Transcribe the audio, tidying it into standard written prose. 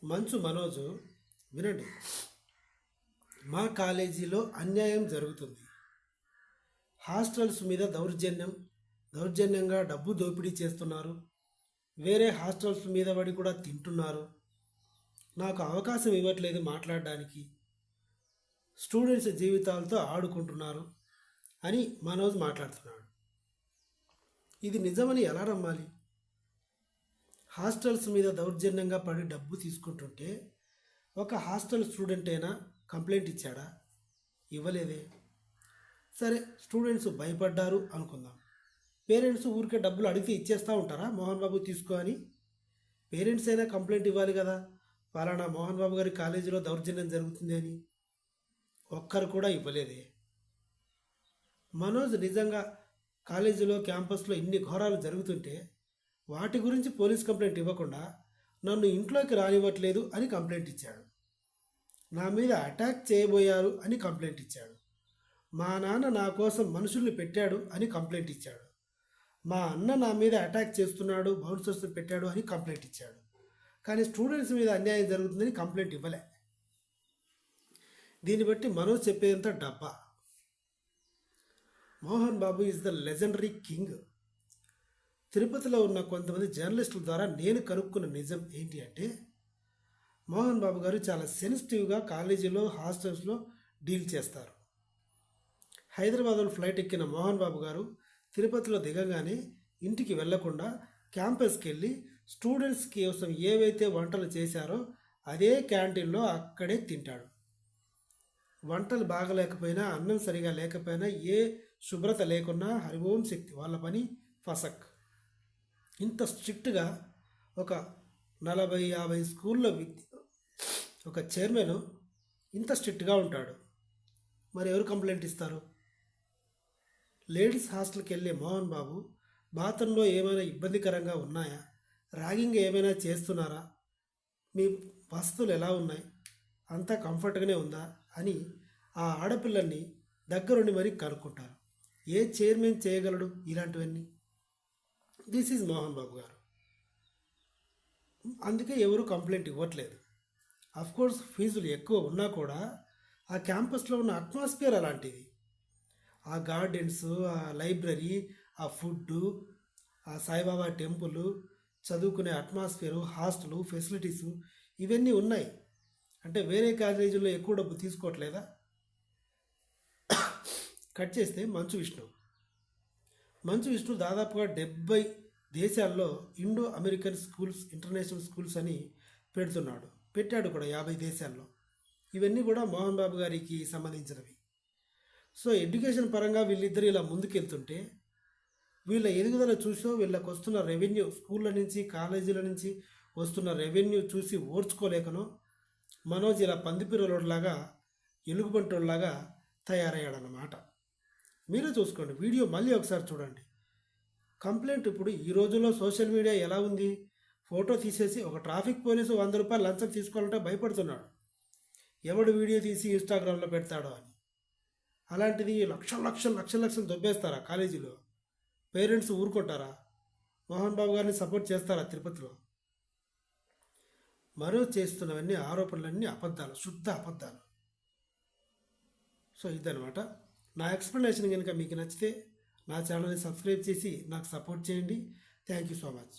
మంచు మనోజు వినండి. మా కాలేజీలో అన్యాయం జరుగుతుంది. హాస్టల్స్ మీద దౌర్జన్యంగా డబ్బు దోపిడీ చేస్తున్నారు. వేరే హాస్టల్స్ మీద పడి కూడా తింటున్నారు. నాకు అవకాశం ఇవ్వట్లేదు మాట్లాడడానికి. స్టూడెంట్స్ జీవితాలతో ఆడుకుంటున్నారు అని మనోజ్ మాట్లాడుతున్నాడు. ఇది నిజమని ఎలా నమ్మాలి? హాస్టల్స్ మీద దౌర్జన్యంగా పడి డబ్బు తీసుకుంటుంటే ఒక హాస్టల్ స్టూడెంట్ అయినా కంప్లైంట్ ఇచ్చాడా? ఇవ్వలేదే. సరే, స్టూడెంట్స్ భయపడ్డారు అనుకుందాం. పేరెంట్స్ ఊరికే డబ్బులు అడిగితే ఇచ్చేస్తూ ఉంటారా? మోహన్ బాబు తీసుకో అని. పేరెంట్స్ అయినా కంప్లైంట్ ఇవ్వాలి కదా, పలానా మోహన్ బాబు గారి కాలేజీలో దౌర్జన్యం జరుగుతుంది అని. ఒక్కరు కూడా ఇవ్వలేదే. మనోజ్ నిజంగా కాలేజీలో క్యాంపస్లో ఇన్ని ఘోరాలు జరుగుతుంటే వాటి గురించి పోలీస్ కంప్లైంట్ ఇవ్వకుండా నన్ను ఇంట్లోకి రానివ్వట్లేదు అని కంప్లైంట్ ఇచ్చాడు. నా మీద అటాక్ చేయబోయారు అని కంప్లైంట్ ఇచ్చాడు. మా నాన్న నా కోసం మనుషుల్ని పెట్టాడు అని కంప్లైంట్ ఇచ్చాడు. మా అన్న నా మీద అటాక్ చేస్తున్నాడు, బౌన్సర్స్ పెట్టాడు అని కంప్లైంట్ ఇచ్చాడు. కానీ స్టూడెంట్స్ మీద అన్యాయం జరుగుతుందని కంప్లైంట్ ఇవ్వలే. దీన్ని బట్టి మనోజ్ చెప్పేదంతా డబ్బా. Mohan Babu is the legendary king. తిరుపతిలో ఉన్న కొంతమంది జర్నలిస్టుల ద్వారా నేను కనుక్కున్న నిజం ఏంటి అంటే, మోహన్ బాబు గారు చాలా సెన్సిటివ్గా కాలేజీలో హాస్టల్స్లో డీల్ చేస్తారు. హైదరాబాద్లో ఫ్లైట్ ఎక్కిన మోహన్ బాబు గారు తిరుపతిలో దిగగానే ఇంటికి వెళ్లకుండా క్యాంపస్కి వెళ్ళి స్టూడెంట్స్ కోసం ఏవైతే వంటలు చేశారో అదే క్యాంటీన్లో అక్కడే తింటాడు. వంటలు బాగలేకపోయినా, అన్నం సరిగా లేకపోయినా, ఏ శుభ్రత లేకున్నా హరిఓం శక్తి, వాళ్ళ పని ఫసక్. ఇంత స్ట్రిక్ట్గా ఒక 40-50 స్కూల్లో ఒక చైర్మన్ ఇంత స్ట్రిక్ట్గా ఉంటాడు. మరి ఎవరు కంప్లైంట్ ఇస్తారు? లేడీస్ హాస్టల్కి వెళ్ళే మోహన్ బాబు బాత్రూంలో ఏమైనా ఇబ్బందికరంగా ఉన్నాయా, ర్యాగింగ్ ఏమైనా చేస్తున్నారా, మీ వసతులు ఎలా ఉన్నాయి, అంతా కంఫర్ట్గానే ఉందా అని ఆ ఆడపిల్లల్ని దగ్గరుండి మరీ కనుక్కుంటారు. ఏ చైర్మన్ చేయగలడు ఇలాంటివన్నీ? దిస్ ఈజ్ మోహన్ బాబు గారు. అందుకే ఎవరు కంప్లైంట్ ఇవ్వట్లేదు. కోర్స్ ఫీజులు ఎక్కువ ఉన్నా కూడా ఆ క్యాంపస్లో ఉన్న అట్మాస్ఫియర్ అలాంటిది. ఆ గార్డెన్స్, ఆ లైబ్రరీ, ఆ ఫుడ్డు, ఆ సాయిబాబా టెంపుల్, చదువుకునే అట్మాస్ఫియరు, హాస్టలు, ఫెసిలిటీసు ఇవన్నీ ఉన్నాయి. అంటే వేరే కాలేజీల్లో ఎక్కువ డబ్బు తీసుకోవట్లేదా? కట్ చేస్తే మంచు విష్ణు దాదాపుగా 70 దేశాల్లో Indo American schools, international schools అని పెట్టాడు కూడా 50 దేశాల్లో. ఇవన్నీ కూడా మోహన్ బాబు గారికి సంబంధించినవి. సో ఎడ్యుకేషన్ పరంగా వీళ్ళిద్దరు ఇలా ముందుకెళ్తుంటే వీళ్ళ ఎదుగుదల చూసో, వీళ్ళకి వస్తున్న రెవెన్యూ, స్కూళ్ళ నుంచి కాలేజీల నుంచి వస్తున్న రెవెన్యూ చూసి ఓర్చుకోలేకనో మనోజ్ ఇలా పందిపిరలోలాగా, ఎలుగుబంటోళ్ళలాగా తయారయ్యాడన్నమాట. మీరే చూసుకోండి, వీడియో మళ్ళీ ఒకసారి చూడండి. కంప్లైంట్ ఇప్పుడు ఈ రోజుల్లో సోషల్ మీడియా ఎలా ఉంది? ఫోటో తీసేసి ఒక ట్రాఫిక్ పోలీసు 100 రూపాయలు లంచం తీసుకోవాలంటే భయపడుతున్నాడు, ఎవడు వీడియో తీసి ఇన్స్టాగ్రామ్లో పెడతాడో అని. అలాంటిది లక్షలు దొబ్బేస్తారా కాలేజీలో? పేరెంట్స్ ఊరుకుంటారా? మోహన్ బాబు గారిని సపోర్ట్ చేస్తారా తిరుపతిలో? మరో చేస్తున్నవన్నీ ఆరోపణలన్నీ అబద్ధాలు, శుద్ధ అబద్ధాలు. సో ఇదనమాట నా ఎక్స్ప్లెనేషన్. కనుక మీకు నచ్చితే నా ఛానల్ని సబ్స్క్రైబ్ చేసి నాకు సపోర్ట్ చేయండి. Thank you so much.